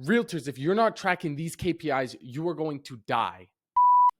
Realtors, if you're not tracking these KPIs, you are going to die.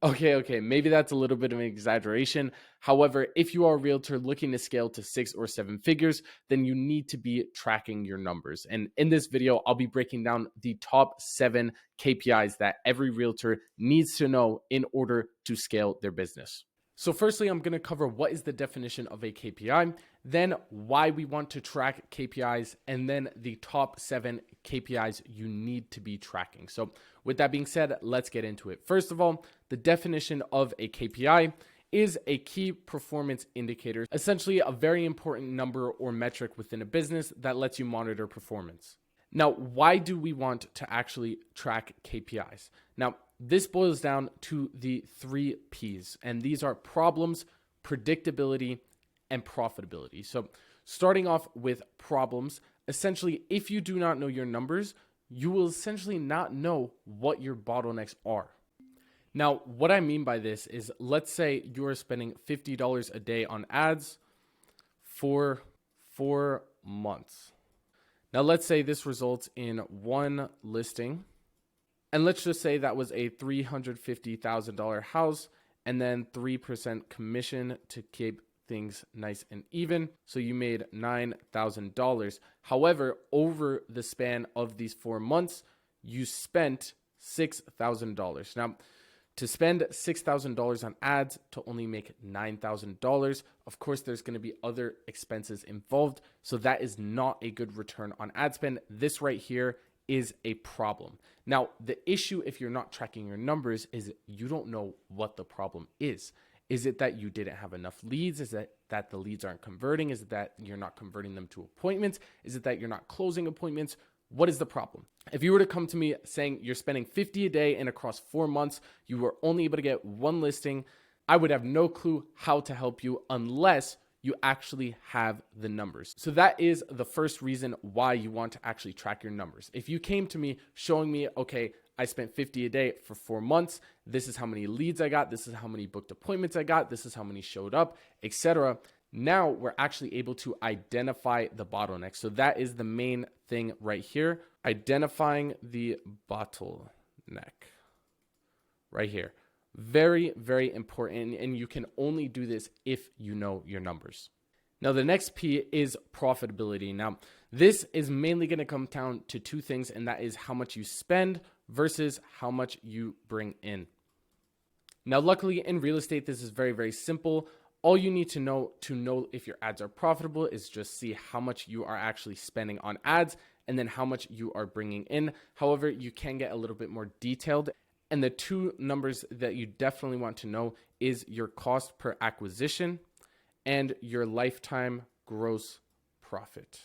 Okay, maybe that's a little bit of an exaggeration. However, if you are a realtor looking to scale to 6 or 7 figures, then you need to be tracking your numbers. And in this video, I'll be breaking down the top 7 KPIs that every realtor needs to know in order to scale their business. So firstly, I'm going to cover what is the definition of a KPI, then why we want to track KPIs, and then the top 7 KPIs you need to be tracking. So with that being said, let's get into it. First of all, the definition of a KPI is a key performance indicator, essentially a very important number or metric within a business that lets you monitor performance. Now, why do we want to actually track KPIs? Now, this boils down to the 3 P's, and these are problems, predictability, and profitability. So starting off with problems, essentially, if you do not know your numbers, you will essentially not know what your bottlenecks are. Now, what I mean by this is, let's say you're spending $50 a day on ads for 4 months. Now, let's say this results in 1 listing. And let's just say that was a $350,000 house and then 3% commission to keep things nice and even. So you made $9,000. However, over the span of these 4 months, you spent $6,000. Now, to spend $6,000 on ads to only make $9,000, of course, there's going to be other expenses involved. So that is not a good return on ad spend. This right here is a problem. Now, the issue if you're not tracking your numbers is you don't know what the problem is. Is it that you didn't have enough leads? Is it that the leads aren't converting? Is it that you're not converting them to appointments? Is it that you're not closing appointments? What is the problem? If you were to come to me saying you're spending $50 a day and across 4 months, you were only able to get 1 listing, I would have no clue how to help you unless you actually have the numbers. So that is the first reason why you want to actually track your numbers. If you came to me showing me, okay, I spent $50 a day for 4 months, this is how many leads I got, this is how many booked appointments I got, this is how many showed up, etc. Now we're actually able to identify the bottleneck. So that is the main thing right here, identifying the bottleneck right here. Very, very important, and you can only do this if you know your numbers. Now, the next P is profitability. Now, this is mainly going to come down to 2 things, and that is how much you spend versus how much you bring in. Now, luckily in real estate, this is very, very simple. All you need to know if your ads are profitable is just see how much you are actually spending on ads and then how much you are bringing in. However, you can get a little bit more detailed. And the 2 numbers that you definitely want to know is your cost per acquisition and your lifetime gross profit.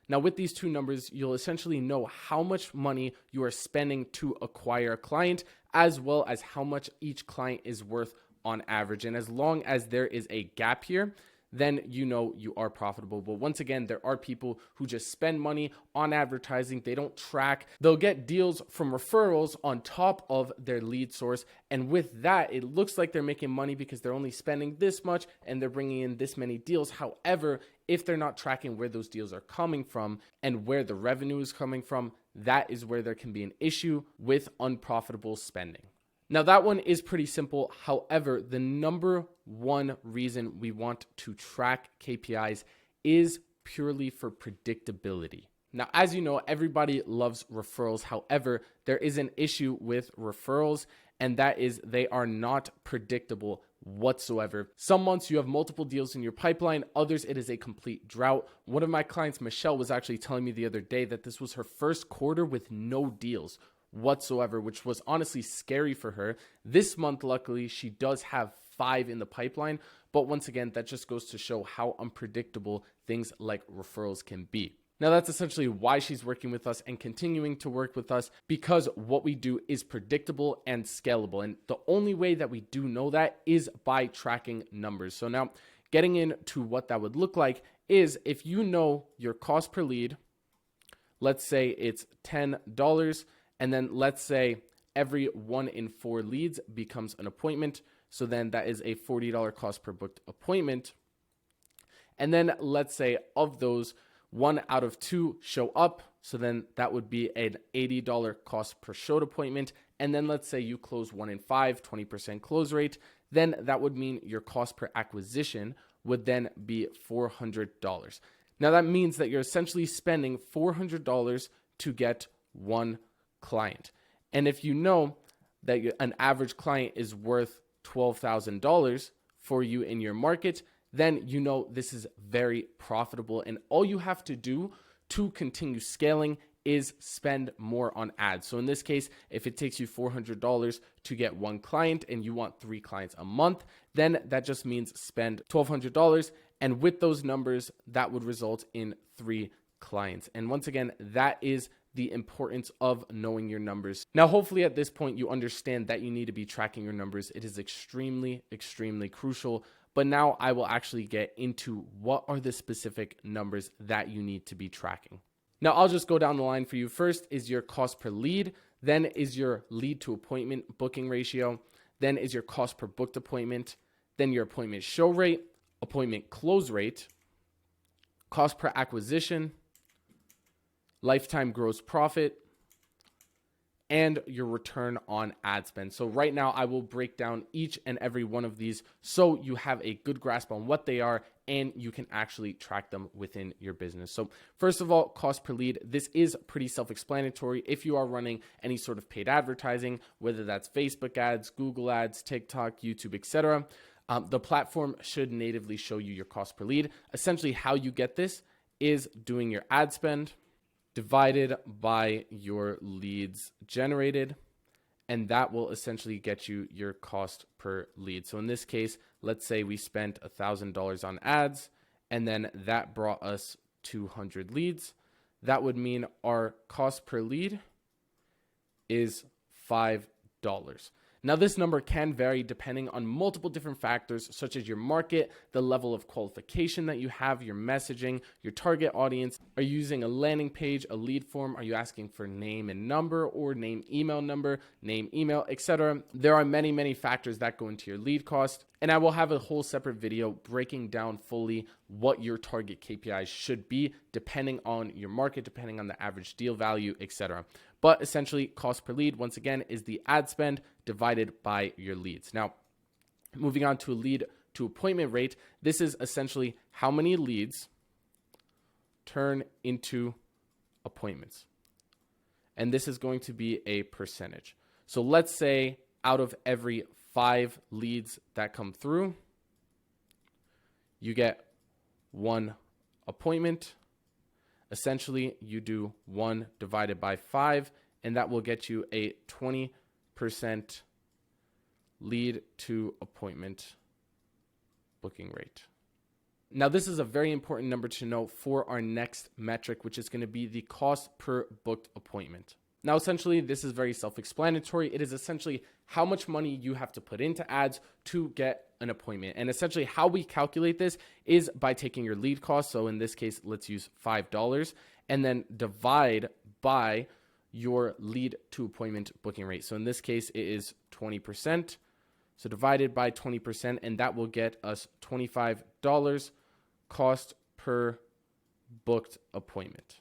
Now, with these 2 numbers, you'll essentially know how much money you are spending to acquire a client, as well as how much each client is worth on average. And as long as there is a gap here, then you know you are profitable. But once again, there are people who just spend money on advertising. They don't track. They'll get deals from referrals on top of their lead source. And with that, it looks like they're making money because they're only spending this much and they're bringing in this many deals. However, if they're not tracking where those deals are coming from and where the revenue is coming from, that is where there can be an issue with unprofitable spending. Now, that one is pretty simple. However, the number 1 reason we want to track KPIs is purely for predictability. Now, as you know, everybody loves referrals. However, there is an issue with referrals, and that is they are not predictable whatsoever. Some months you have multiple deals in your pipeline, others it is a complete drought. One of my clients, Michelle, was actually telling me the other day that this was her first quarter with no deals whatsoever, which was honestly scary for her. This month, luckily, she does have 5 in the pipeline, but once again, that just goes to show how unpredictable things like referrals can be. Now, that's essentially why she's working with us and continuing to work with us, because what we do is predictable and scalable. And the only way that we do know that is by tracking numbers. So now getting into what that would look like is if you know your cost per lead, let's say it's $10, and then let's say every 1 in 4 leads becomes an appointment. So then that is a $40 cost per booked appointment. And then let's say of those, 1 out of 2 show up. So then that would be an $80 cost per showed appointment. And then let's say you close 1 in 5, 20% close rate. Then that would mean your cost per acquisition would then be $400. Now that means that you're essentially spending $400 to get one client. And if you know that an average client is worth $12,000 for you in your market, then you know this is very profitable. And all you have to do to continue scaling is spend more on ads. So in this case, if it takes you $400 to get one client and you want 3 clients a month, then that just means spend $1,200. And with those numbers, that would result in 3 clients. And once again, that is the importance of knowing your numbers. Now, hopefully at this point, you understand that you need to be tracking your numbers. It is extremely, extremely crucial. But now I will actually get into what are the specific numbers that you need to be tracking. Now, I'll just go down the line for you. First is your cost per lead. Then is your lead to appointment booking ratio. Then is your cost per booked appointment. Then your appointment show rate, appointment close rate, cost per acquisition, lifetime gross profit, and your return on ad spend. So right now I will break down each and every one of these so you have a good grasp on what they are and you can actually track them within your business. So first of all, cost per lead. This is pretty self-explanatory. If you are running any sort of paid advertising, whether that's Facebook ads, Google ads, TikTok, YouTube, etc., the platform should natively show you your cost per lead. Essentially how you get this is doing your ad spend divided by your leads generated, and that will essentially get you your cost per lead. So in this case, let's say we spent $1,000 on ads, and then that brought us 200 leads. That would mean our cost per lead is $5. Now, this number can vary depending on multiple different factors, such as your market, the level of qualification that you have, your messaging, your target audience. Are you using a landing page, a lead form? Are you asking for name and number or name, email, etc.? There are many, many factors that go into your lead cost. And I will have a whole separate video breaking down fully what your target KPIs should be, depending on your market, depending on the average deal value, etc. But essentially, cost per lead, once again, is the ad spend divided by your leads. Now, moving on to a lead to appointment rate, this is essentially how many leads turn into appointments. And this is going to be a percentage. So let's say out of every 5 leads that come through, you get 1 appointment. Essentially, you do 1 divided by 5, and that will get you a 20% lead to appointment booking rate. Now, this is a very important number to know for our next metric, which is going to be the cost per booked appointment. Now, essentially, this is very self-explanatory. It is essentially how much money you have to put into ads to get an appointment. And essentially how we calculate this is by taking your lead cost. So in this case, let's use $5 and then divide by your lead to appointment booking rate. So in this case, it is 20%. So divided by 20%, and that will get us $25 cost per booked appointment.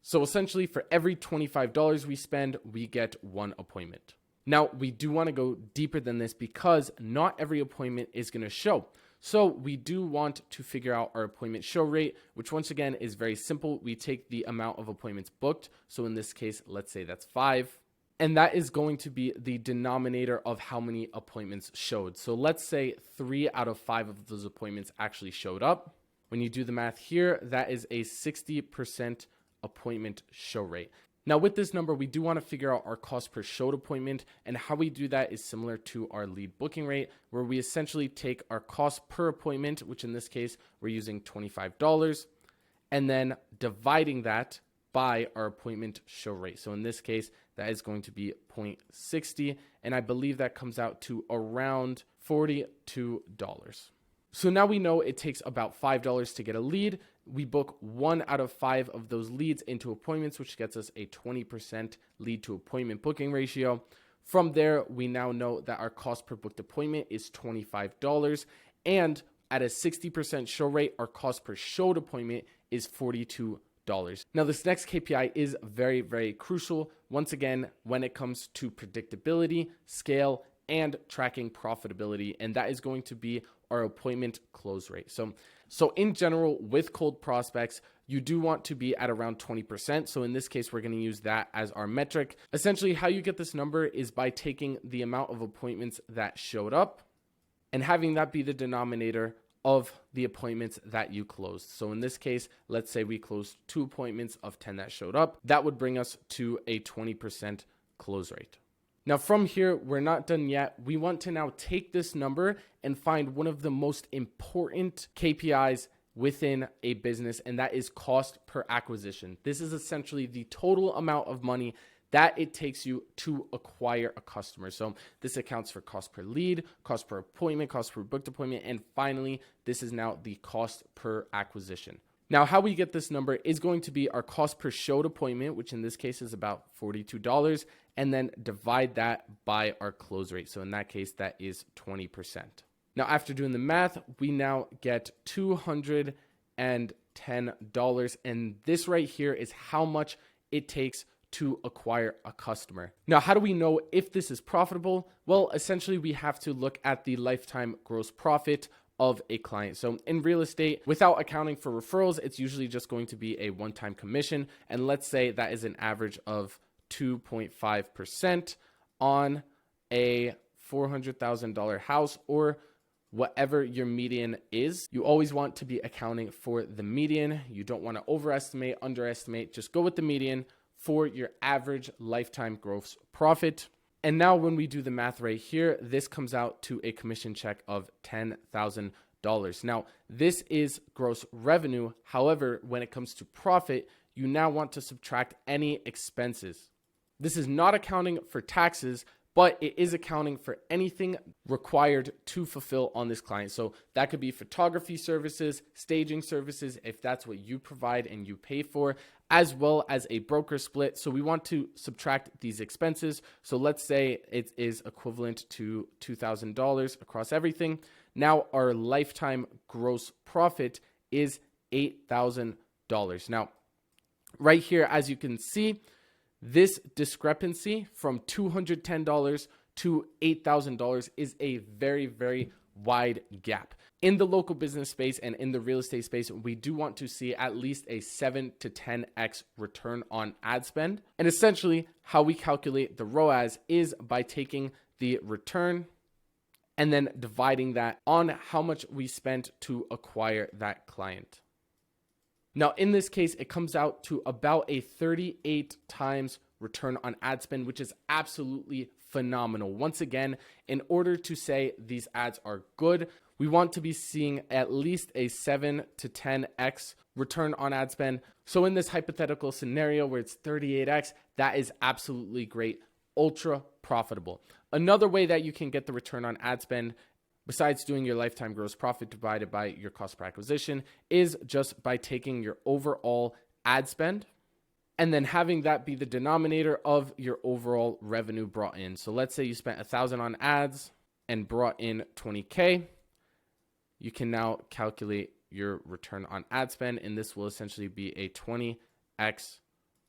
So essentially for every $25 we spend, we get 1 appointment. Now, we do want to go deeper than this because not every appointment is going to show. So we do want to figure out our appointment show rate, which once again is very simple. We take the amount of appointments booked. So in this case, let's say that's 5. And that is going to be the denominator of how many appointments showed. So let's say 3 out of 5 of those appointments actually showed up. When you do the math here, that is a 60% appointment show rate. Now with this number, we do want to figure out our cost per showed appointment, and how we do that is similar to our lead booking rate, where we essentially take our cost per appointment, which in this case, we're using $25, and then dividing that by our appointment show rate. So in this case, that is going to be 0.60, and I believe that comes out to around $42. So now we know it takes about $5 to get a lead. We book 1 out of 5 of those leads into appointments, which gets us a 20% lead to appointment booking ratio. From there, we now know that our cost per booked appointment is $25. And at a 60% show rate, our cost per showed appointment is $42. Now, this next KPI is very, very crucial. Once again, when it comes to predictability, scale, and tracking profitability, and that is going to be our appointment close rate. So in general, with cold prospects, you do want to be at around 20%. So in this case, we're going to use that as our metric. Essentially, how you get this number is by taking the amount of appointments that showed up and having that be the denominator of the appointments that you closed. So in this case, let's say we closed 2 appointments of 10 that showed up. That would bring us to a 20% close rate. Now from here, we're not done yet. We want to now take this number and find one of the most important KPIs within a business, and that is cost per acquisition. This is essentially the total amount of money that it takes you to acquire a customer. So this accounts for cost per lead, cost per appointment, cost per booked appointment, and finally, this is now the cost per acquisition. Now, how we get this number is going to be our cost per showed appointment, which in this case is about $42, and then divide that by our close rate. So in that case, that is 20%. Now, after doing the math, we now get $210, and this right here is how much it takes to acquire a customer. Now, how do we know if this is profitable? Well, essentially, we have to look at the lifetime gross profit of a client. So in real estate, without accounting for referrals, it's usually just going to be a one-time commission. And let's say that is an average of 2.5% on a $400,000 house, or whatever your median is. You always want to be accounting for the median. You don't want to overestimate, underestimate, just go with the median for your average lifetime gross profit. And now when we do the math right here, this comes out to a commission check of $10,000. Now, this is gross revenue. However, when it comes to profit, you now want to subtract any expenses. This is not accounting for taxes, but it is accounting for anything required to fulfill on this client. So that could be photography services, staging services, if that's what you provide and you pay for, as well as a broker split. So we want to subtract these expenses. So let's say it is equivalent to $2,000 across everything. Now our lifetime gross profit is $8,000. Now, right here, as you can see, this discrepancy from $210 to $8,000 is a very, very wide gap. In the local business space and in the real estate space, we do want to see at least a 7 to 10x return on ad spend. And essentially, how we calculate the ROAS is by taking the return and then dividing that on how much we spent to acquire that client. Now, in this case, it comes out to about a 38 times return on ad spend, which is absolutely phenomenal. Once again, in order to say these ads are good, we want to be seeing at least a 7 to 10x return on ad spend. So in this hypothetical scenario where it's 38x, that is absolutely great, ultra profitable. Another way that you can get the return on ad spend, besides doing your lifetime gross profit divided by your cost per acquisition, is just by taking your overall ad spend and then having that be the denominator of your overall revenue brought in. So let's say you spent $1,000 on ads and brought in 20K. You can now calculate your return on ad spend, and this will essentially be a 20x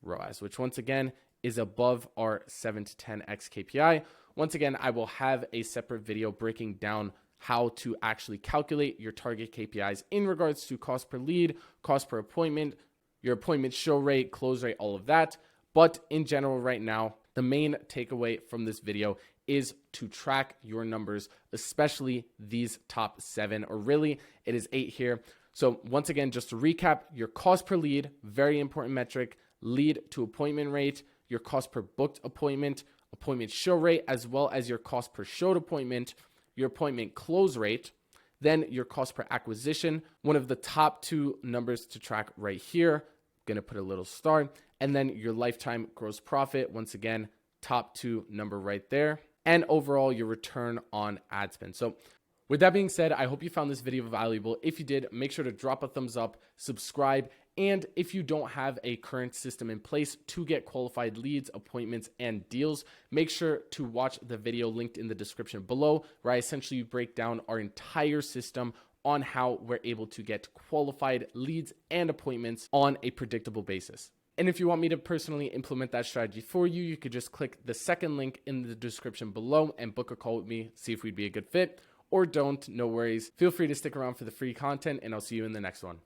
ROAS, which once again is above our 7 to 10x KPI. Once again, I will have a separate video breaking down how to actually calculate your target KPIs in regards to cost per lead, cost per appointment, your appointment show rate, close rate, all of that. But in general right now, the main takeaway from this video is to track your numbers, especially these top 7, or really it is 8 here. So once again, just to recap, your cost per lead, very important metric, lead to appointment rate, your cost per booked appointment, appointment show rate, as well as your cost per showed appointment, your appointment close rate, then your cost per acquisition. One of the top 2 numbers to track right here, going to put a little star, and then your lifetime gross profit. Once again, top 2 number right there, and overall your return on ad spend. So with that being said, I hope you found this video valuable. If you did, make sure to drop a thumbs up, subscribe, and if you don't have a current system in place to get qualified leads, appointments, and deals, make sure to watch the video linked in the description below, where I essentially break down our entire system on how we're able to get qualified leads and appointments on a predictable basis. And if you want me to personally implement that strategy for you, you could just click the second link in the description below and book a call with me, see if we'd be a good fit, or don't, no worries. Feel free to stick around for the free content, and I'll see you in the next one.